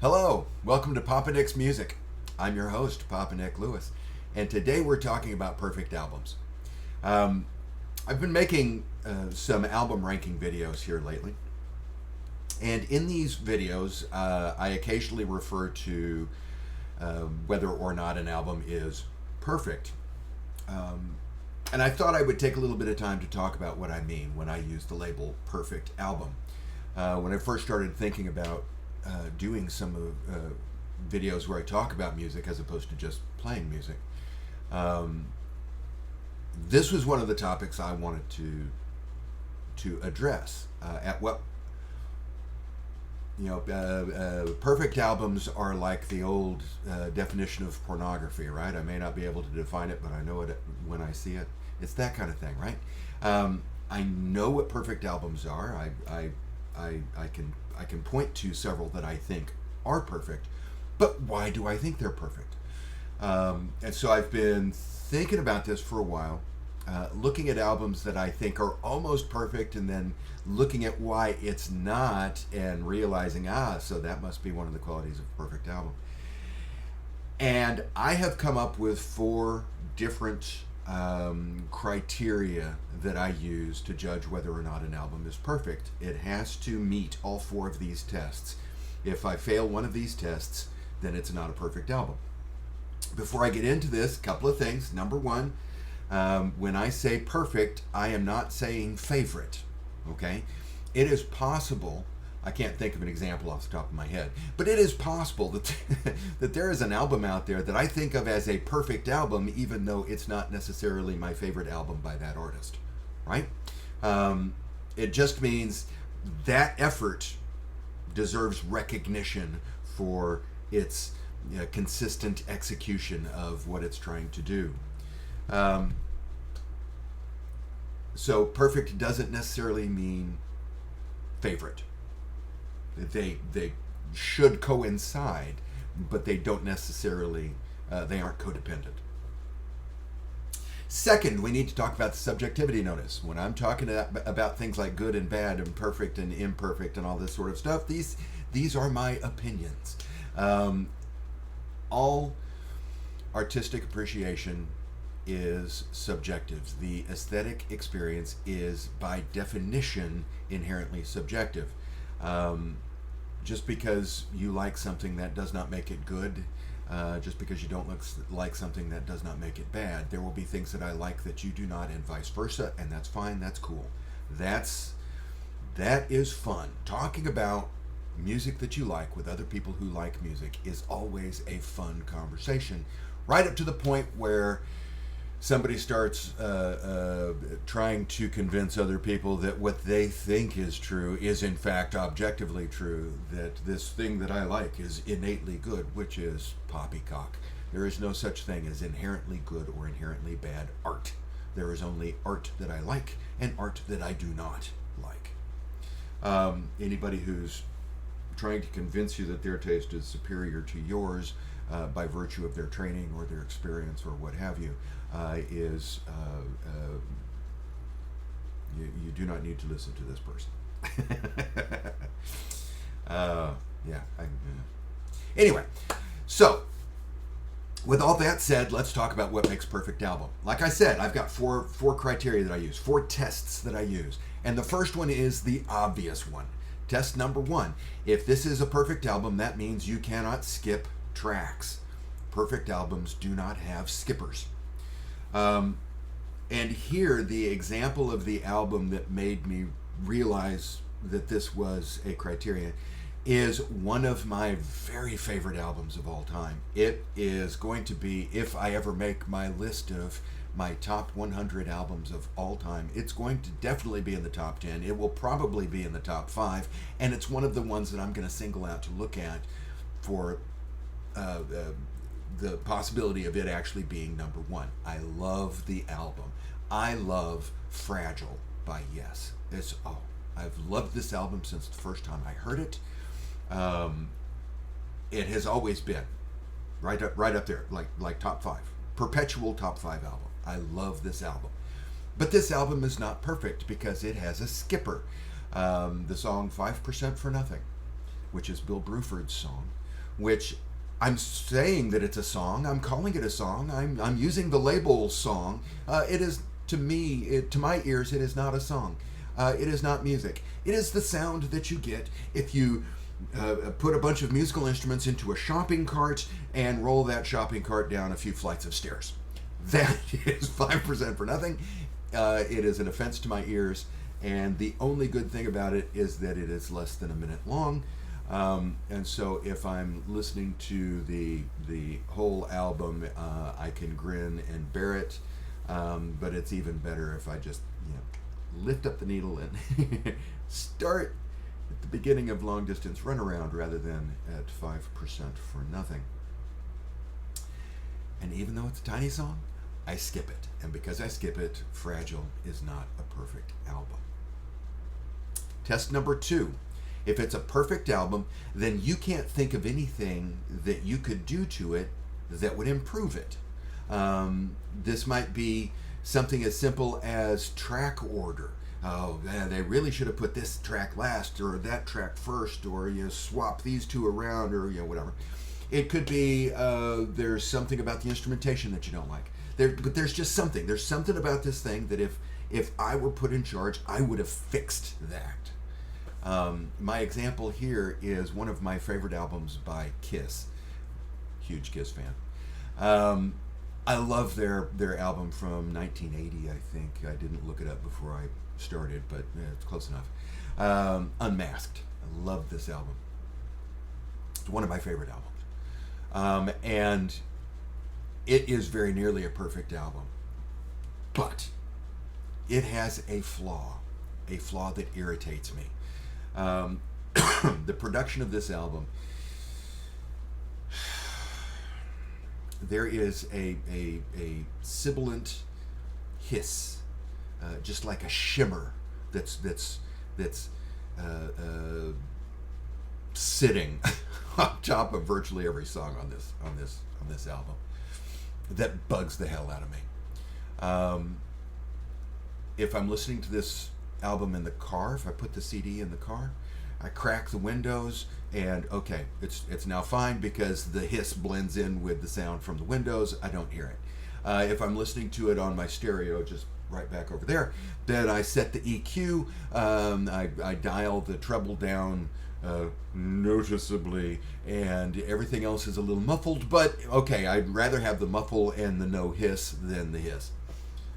Hello, welcome to Papa Nick's Music. I'm your host, Papa Nick Lewis, and today we're talking about perfect albums. I've been making some album ranking videos here lately, and in these videos, I occasionally refer to whether or not an album is perfect. And I thought I would take a little bit of time to talk about what I mean when I use the label perfect album. When I first started thinking about doing some videos where I talk about music as opposed to just playing music, this was one of the topics I wanted to address. Perfect albums are like the old definition of pornography, right? I may not be able to define it, but I know it when I see it. It's that kind of thing, right? I know what perfect albums are. I can point to several that I think are perfect, but why do I think they're perfect? And so I've been thinking about this for a while, looking at albums that I think are almost perfect, and then looking at why it's not, and realizing, so that must be one of the qualities of a perfect album. And I have come up with 4 different criteria that I use to judge whether or not an album is perfect. It has to meet all 4 of these tests. If I fail one of these tests, then it's not a perfect album. Before I get into this, a couple of things. Number one, when I say perfect, I am not saying favorite. Okay? It is possible, I can't think of an example off the top of my head, but it is possible that that there is an album out there that I think of as a perfect album, even though it's not necessarily my favorite album by that artist, right? It just means that effort deserves recognition for its consistent execution of what it's trying to do. So perfect doesn't necessarily mean favorite. They should coincide, but they don't necessarily, they aren't codependent. Second, we need to talk about the subjectivity notice. When I'm talking about things like good and bad and perfect and imperfect and all this sort of stuff, these are my opinions. All artistic appreciation is subjective. The aesthetic experience is, by definition, inherently subjective. Just because you like something, that does not make it good. Just because you don't like something, that does not make it bad. There will be things that I like that you do not, and vice versa, and that's fine. That's cool. That is fun. Talking about music that you like with other people who like music is always a fun conversation, right up to the point where somebody starts trying to convince other people that what they think is true is in fact objectively true, that this thing that I like is innately good, which is poppycock. There is no such thing as inherently good or inherently bad art. There is only art that I like and art that I do not like. Anybody who's trying to convince you that their taste is superior to yours by virtue of their training or their experience or what have you, you do not need to listen to this person. Anyway, so with all that said, let's talk about what makes a perfect album. Like I said, I've got four criteria that I use, 4 tests that I use, and the first one is the obvious one. Test number 1: if this is a perfect album, that means you cannot skip tracks. Perfect albums do not have skippers. And here, the example of the album that made me realize that this was a criterion is one of my very favorite albums of all time. It is going to be, if I ever make my list of my top 100 albums of all time, it's going to definitely be in the top 10. It will probably be in the top 5, and it's one of the ones that I'm going to single out to look at for the possibility of it actually being number 1. I love the album. I love Fragile by Yes. I've loved this album since the first time I heard it. It has always been right up there, like top 5, perpetual top 5 album. I love this album. But this album is not perfect because it has a skipper. The song 5% for Nothing, which is Bill Bruford's song, which I'm saying that it's a song. I'm calling it a song. I'm using the label song. It is, to me, to my ears, it is not a song. It is not music. It is the sound that you get if you put a bunch of musical instruments into a shopping cart and roll that shopping cart down a few flights of stairs. That is 5% for nothing. It is an offense to my ears, and the only good thing about it is that it is less than a minute long. And so if I'm listening to the whole album, I can grin and bear it. But it's even better if I just lift up the needle and start at the beginning of long distance runaround rather than at 5% for nothing. And even though it's a tiny song, I skip it. And because I skip it, Fragile is not a perfect album. Test number 2. If it's a perfect album, then you can't think of anything that you could do to it that would improve it. This might be something as simple as track order. Oh, man, they really should have put this track last or that track first, or swap these two around, or whatever. It could be there's something about the instrumentation that you don't like. But there's just something. There's something about this thing that if I were put in charge, I would have fixed that. My example here is one of my favorite albums by Kiss. Huge Kiss fan. I love their album from 1980, I think. I didn't look it up before I started, but it's close enough. Unmasked. I love this album. It's one of my favorite albums. And it is very nearly a perfect album. But it has a flaw that irritates me. The production of this album, there is a sibilant hiss, just like a shimmer that's sitting on top of virtually every song on this album, that bugs the hell out of me. If I'm listening to this album in the car, if I put the CD in the car, I crack the windows, and okay, it's now fine because the hiss blends in with the sound from the windows. I don't hear it. If I'm listening to it on my stereo, just right back over there, then I set the EQ. I dial the treble down noticeably, and everything else is a little muffled. But okay, I'd rather have the muffle and the no hiss than the hiss.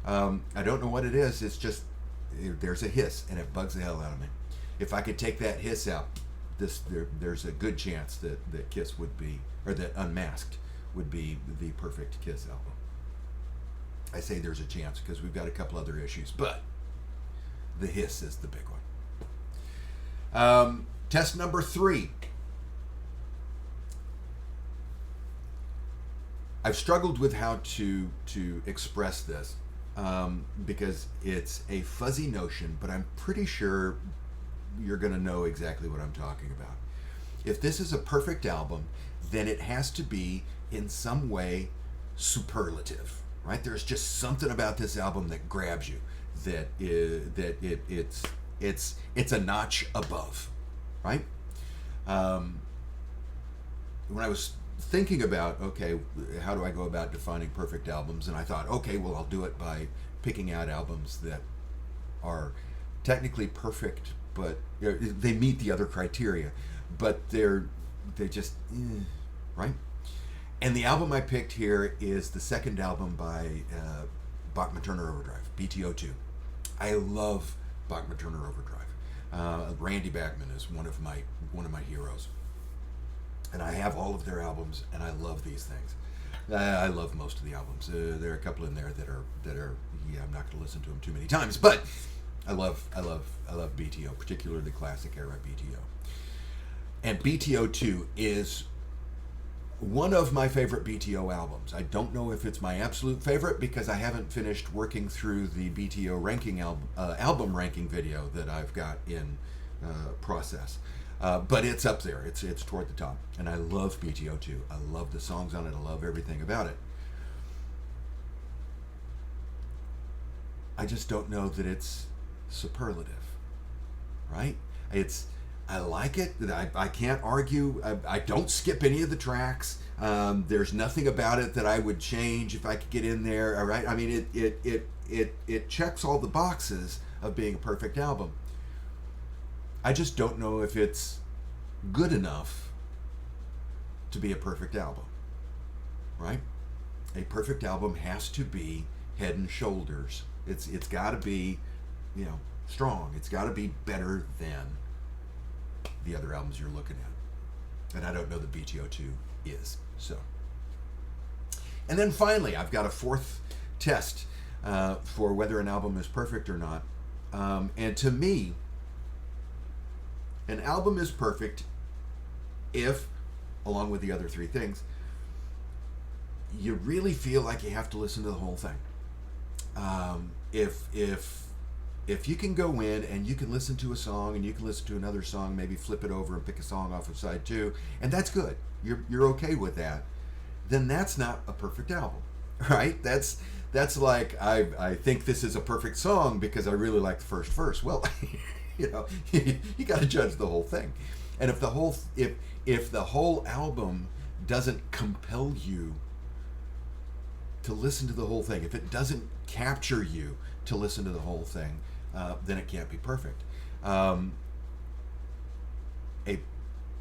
I don't know what it is. It's just there's a hiss, and it bugs the hell out of me. If I could take that hiss out, there's a good chance that Kiss would be, or that Unmasked would be the perfect Kiss album. I say there's a chance because we've got a couple other issues, but the hiss is the big one. Test number 3. I've struggled with how to express this because it's a fuzzy notion, but I'm pretty sure you're going to know exactly what I'm talking about. If this is a perfect album, then it has to be in some way superlative, right? There's just something about this album that grabs you, it's a notch above, right? When I was thinking about, okay, how do I go about defining perfect albums, and I thought, okay, well, I'll do it by picking out albums that are technically perfect, but they meet the other criteria, but they just right. And the album I picked here is the second album by Bachman Turner Overdrive, BTO2. I love Bachman Turner Overdrive. Randy Bachman is one of my heroes, and I have all of their albums, and I love these things. I love most of the albums. There are a couple in there that are I'm not going to listen to them too many times, but I love BTO, particularly classic era BTO. And BTO2 is one of my favorite BTO albums. I don't know if it's my absolute favorite because I haven't finished working through the BTO ranking album ranking video that I've got in process. But it's up there. It's toward the top. And I love BTO2. I love the songs on it. I love everything about it. I just don't know that it's superlative, right? I like it. I can't argue. I don't skip any of the tracks. There's nothing about it that I would change if I could get in there. All right. I mean, it checks all the boxes of being a perfect album. I just don't know if it's good enough to be a perfect album. Right? A perfect album has to be head and shoulders. It's got to be, strong. It's got to be better than the other albums you're looking at. And I don't know that BTO2 is. So. And then finally, I've got a fourth test for whether an album is perfect or not. And to me, an album is perfect if, along with the other three things, you really feel like you have to listen to the whole thing. If you can go in and you can listen to a song and you can listen to another song, maybe flip it over and pick a song off of side two, and that's good. You're okay with that. Then that's not a perfect album, right? That's like I think this is a perfect song because I really like the first verse. Well, you got to judge the whole thing, and if the whole album doesn't compel you to listen to the whole thing, if it doesn't capture you to listen to the whole thing, then it can't be perfect. A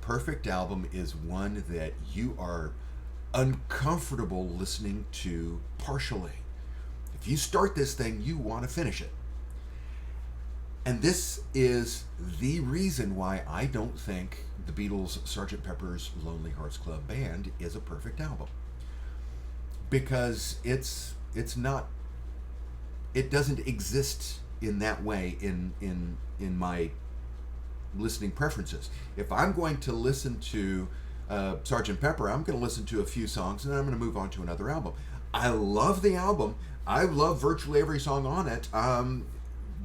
perfect album is one that you are uncomfortable listening to partially. If you start this thing, you want to finish it. And this is the reason why I don't think the Beatles' Sgt. Pepper's Lonely Hearts Club Band is a perfect album. Because it's not, it doesn't exist in that way in my listening preferences. If I'm going to listen to Sgt. Pepper, I'm going to listen to a few songs and then I'm going to move on to another album. I love the album. I love virtually every song on it.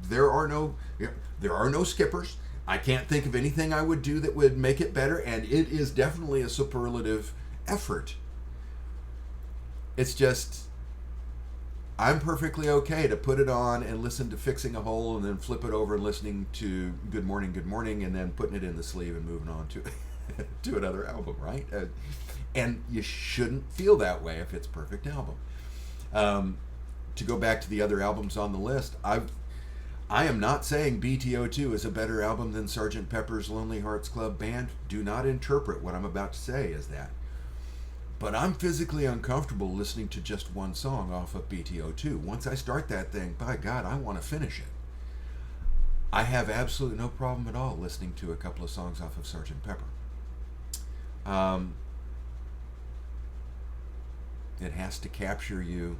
There are no skippers. I can't think of anything I would do that would make it better, and it is definitely a superlative effort. It's just, I'm perfectly okay to put it on and listen to Fixing a Hole and then flip it over and listening to Good Morning, and then putting it in the sleeve and moving on to to another album, right? And you shouldn't feel that way if it's a perfect album. To go back to the other albums on the list, I am not saying BTO2 is a better album than Sgt. Pepper's Lonely Hearts Club Band. Do not interpret what I'm about to say as that. But I'm physically uncomfortable listening to just one song off of BTO2. Once I start that thing, by God, I want to finish it. I have absolutely no problem at all listening to a couple of songs off of Sgt. Pepper. It has to capture you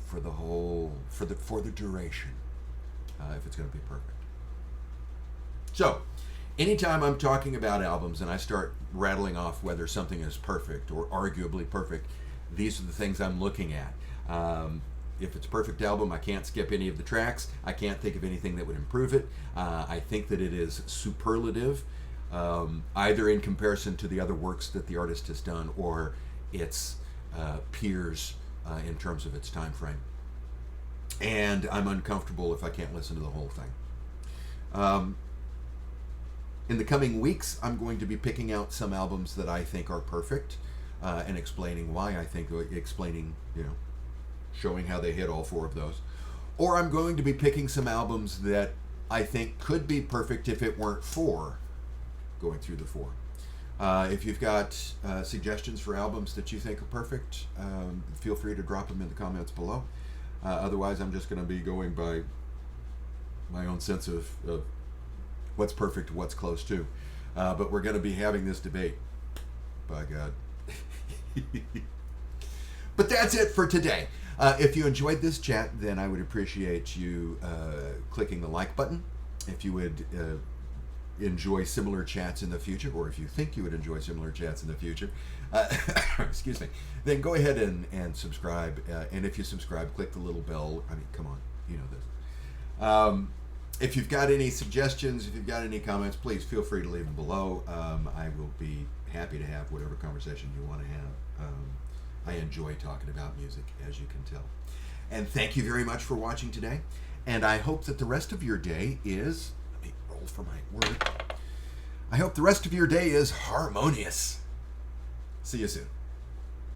for the duration, if it's going to be perfect. So, anytime I'm talking about albums and I start rattling off whether something is perfect or arguably perfect, these are the things I'm looking at. If it's a perfect album, I can't skip any of the tracks. I can't think of anything that would improve it. I think that it is superlative, either in comparison to the other works that the artist has done or its peers in terms of its time frame. And I'm uncomfortable if I can't listen to the whole thing. In the coming weeks, I'm going to be picking out some albums that I think are perfect and explaining why I think, showing how they hit all four of those. Or I'm going to be picking some albums that I think could be perfect if it weren't for going through the four. If you've got suggestions for albums that you think are perfect, feel free to drop them in the comments below. Otherwise, I'm just going to be going by my own sense of what's perfect, what's close to. But we're going to be having this debate. By God. But that's it for today. If you enjoyed this chat, then I would appreciate you clicking the like button. If you would enjoy similar chats in the future, or if you think you would enjoy similar chats in the future, excuse me, then go ahead and subscribe. And if you subscribe, click the little bell. I mean, come on, you know this. If you've got any suggestions, if you've got any comments, please feel free to leave them below. I will be happy to have whatever conversation you want to have. I enjoy talking about music, as you can tell. And thank you very much for watching today. And I hope that the rest of your day is, let me roll for my word, I hope the rest of your day is harmonious. See you soon.